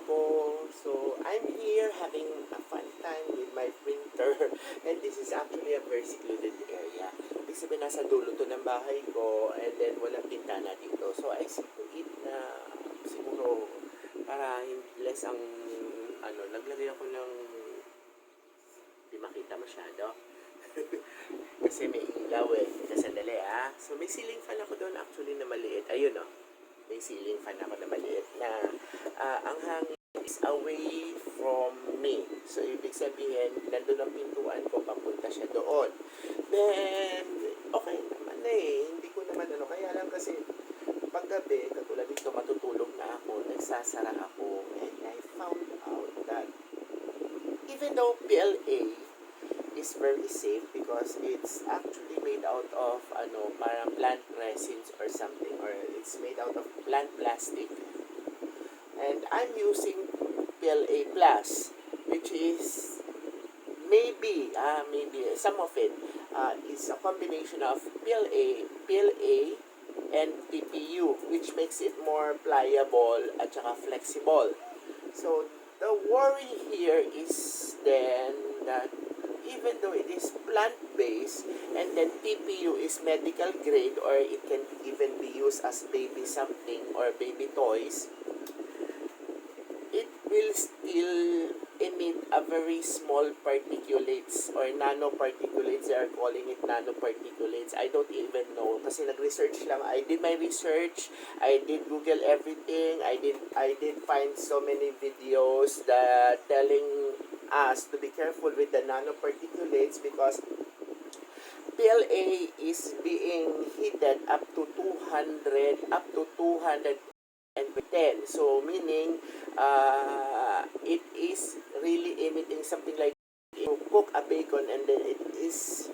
ko. So, I'm here having a fun time with my printer. And this is actually a very secluded area. Ibig sabihin, nasa dulo to ng bahay ko. And then, walang bintana dito. So, I see to it na siguro para less ang naglagay ako ng di makita masyado. Kasi may ilaw eh. Sandali So, may ceiling fan ako doon actually na maliit. Ayun may ceiling fan ako na maliit na ang hangin is away from me. So, ibig sabihin, nandun ang pintuan ko, papunta siya doon. Then, okay naman Hindi ko naman kaya lang kasi paggabi, katulad dito, matutulog na ako, nagsasara ako, and I found out that even though PLA is very safe because it's actually made out of parang plant resins or something, or it's made out of plant plastic, and I'm using PLA plus, which is maybe some of it is a combination of PLA and TPU, which makes it more pliable at saka flexible. So the worry here is then that even though it is plant-based and then TPU is medical grade, or it can even be used as baby something or baby toys, it will still emit a very small particulates or nanoparticulates. They are calling it nanoparticulates. I don't even know kasi nag-research lang. I did my research. I did Google everything. I did find so many videos that telling us to be careful with the nanoparticulates because PLA is being heated up to 210. So meaning it is really emitting something like you cook a bacon and then it is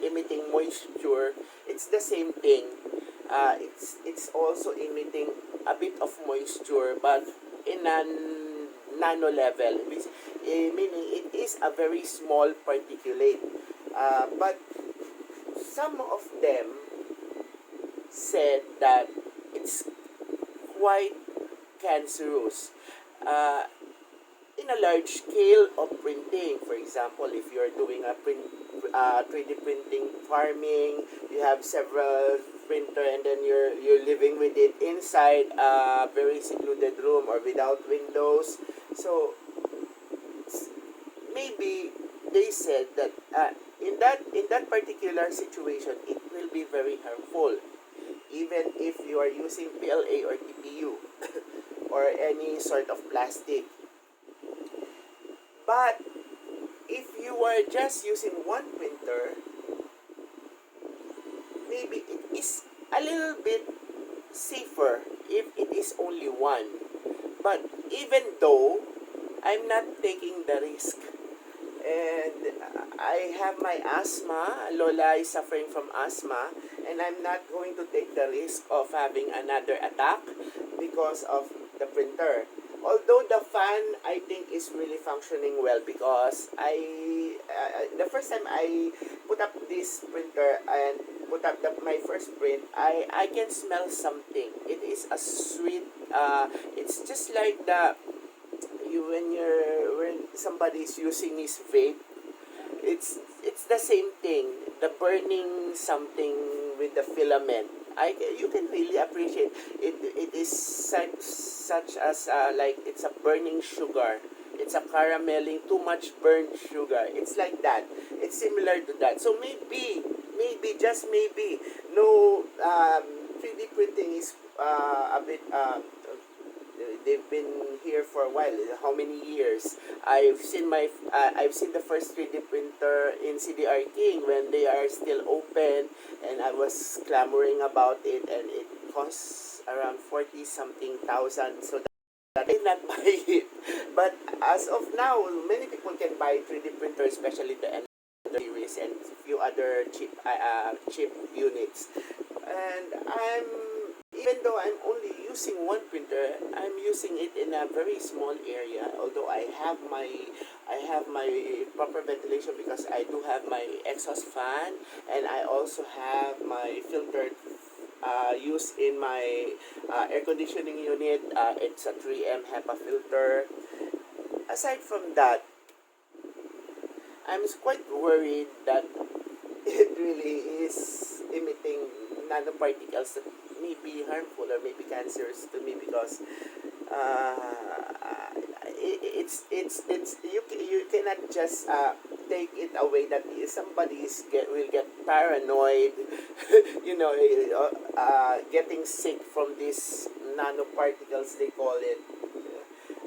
emitting moisture. It's the same thing. It's also emitting a bit of moisture, but in a nano level, which meaning it is a very small particulate. But some of them said that it's quite cancerous. In a large scale of printing, for example, if you're doing a 3D printing farming, you have several printer and then you're living with it inside a very secluded room or without windows. So maybe they said that in that particular situation, it will be very harmful, even if you are using PLA or TPU or any sort of plastic. But if you are just using one printer, maybe it is a little bit safer if it is only one. But even though I'm not taking the risk, and I have my asthma, Lola is suffering from asthma, and I'm not going to take the risk of having another attack because of the printer. Although the fan, I think, is really functioning well because the first time I put up this printer and put up my first print, I can smell something. It is a sweet, it's just like when somebody is using his vape, it's the same thing. The burning something with the filament. You can really appreciate it. It is such as like it's a burning sugar. It's a caramelling, too much burnt sugar. It's like that. It's similar to that. So maybe just maybe, no 3D printing is a bit they've been here for a while. How many years? I've seen the first 3D printer in CDR King when they are still open, and I was clamoring about it, and it costs around 40 something thousand. So that I did not buy it. But as of now, many people can buy 3D printer, especially the N series and few other cheap units. And even though I'm only using one printer, I'm using it in a very small area. Although I have my proper ventilation because I do have my exhaust fan, and I also have my filtered used in my air conditioning unit. It's a 3M HEPA filter. Aside from that, I'm quite worried that it really is emitting nanoparticles that may be harmful or may be cancerous to me because you cannot just take it away that will get paranoid, getting sick from these nanoparticles they call it.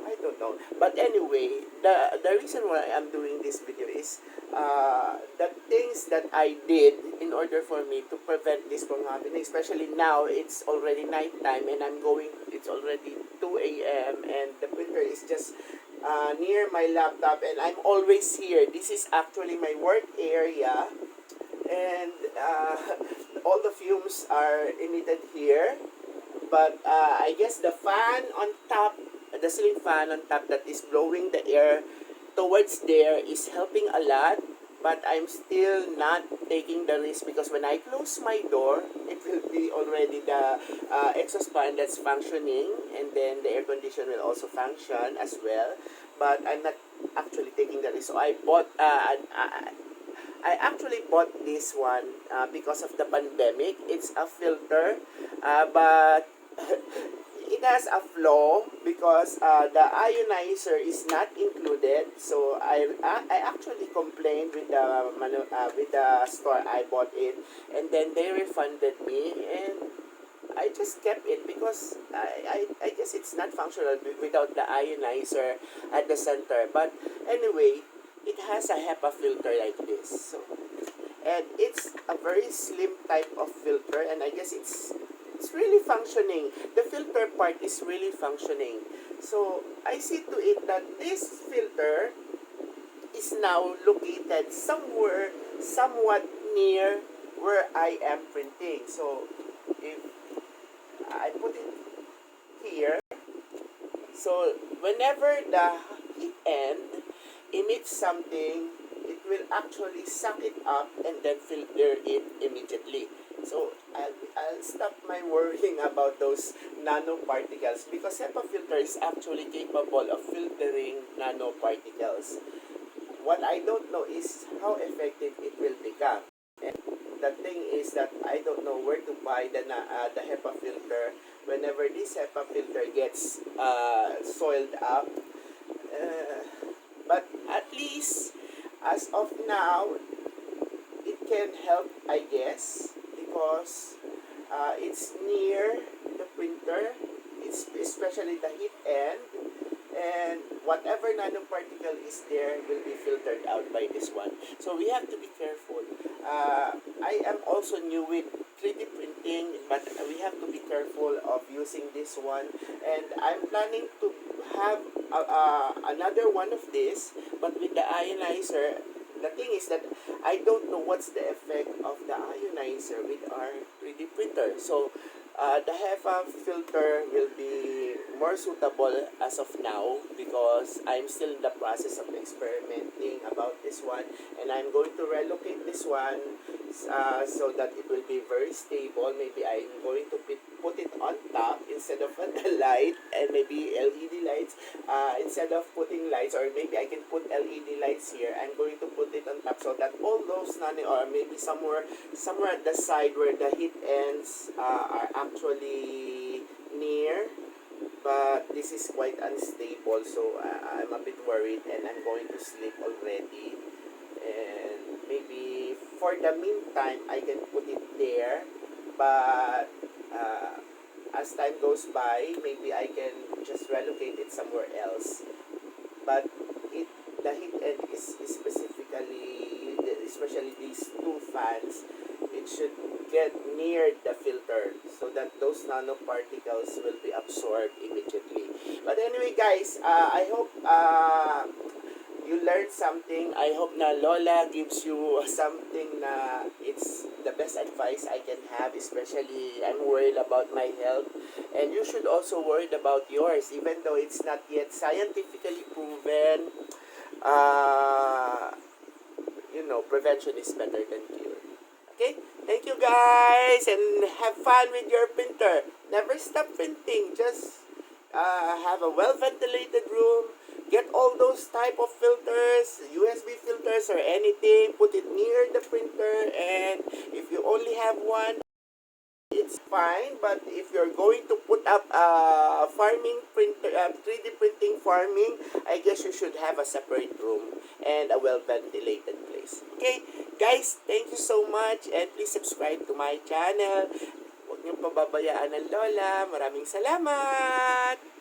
I don't know. But anyway, the reason why I'm doing this video is the things that I did in order for me to prevent this from happening, especially now it's already nighttime and it's already 2 a.m. and the printer is just near my laptop and I'm always here. This is actually my work area and all the fumes are emitted here. But I guess the fan on top, the ceiling fan on top that is blowing the air towards there is helping a lot. But I'm still not taking the risk because when I close my door, it will be already the exhaust fan that's functioning, and then the air conditioner will also function as well. But I'm not actually taking the risk. So I actually bought this one because of the pandemic. It's a filter, but it has a flaw because the ionizer is not included. So I actually complained with the store I bought it, and then they refunded me, and I just kept it because I guess it's not functional without the ionizer at the center. But anyway, it has a HEPA filter like this. So, and it's a very slim type of filter, and I guess it's really functioning. The filter part is really functioning. So I see to it that this filter is now located somewhat near where I am printing. So if I put it here, so whenever the heat end emits something, it will actually suck it up and then filter it immediately. So I'll stop my worrying about those nanoparticles because HEPA filter is actually capable of filtering nanoparticles. What I don't know is how effective it will become. And the thing is that I don't know where to buy the HEPA filter whenever this HEPA filter gets soiled up. But at least as of now, it can help, I guess, because it's near the printer, it's especially the heat end, and whatever nanoparticle is there will be filtered out by this one. So we have to be careful. I am also new with 3D printing, but we have to be careful of using this one. And I'm planning to have another one of this, but with the ionizer. The thing is that I don't know what's the effect of the ionizer with our 3D printer. So the HEPA filter will be more suitable as of now because I'm still in the process of experimenting about this one, and I'm going to relocate this one so that it will be very stable. Maybe I'm going to put it on top instead of on the light, and maybe LED lights instead of putting lights, or maybe I can put LED lights here. I'm going to put it on top so that all those or maybe somewhere at the side where the heat ends are actually near, but this is quite unstable, so I'm a bit worried and I'm going to sleep already. And maybe for the meantime I can put it there, but as time goes by maybe I can just relocate it somewhere else. But the heat end is specifically, especially these two fans, it should get near the filter so that those nanoparticles will be absorbed immediately. But anyway guys, I hope you learned something. I hope na Lola gives you something na it's the best advice I can have, especially I'm worried about my health, and you should also worried about yours even though it's not yet scientifically proven. Prevention is better than cure. Okay? Thank you guys and have fun with your printer. Never stop printing. Just have a well-ventilated room. Get all those type of filters, USB filters or anything. Put it near the printer, and if you only have one, it's fine. But if you're going to put up a farming printer, 3D printing farming, I guess you should have a separate room and a well-ventilated place. Okay, guys, thank you so much and please subscribe to my channel. Huwag niyong pababayaan ng Lola. Maraming salamat!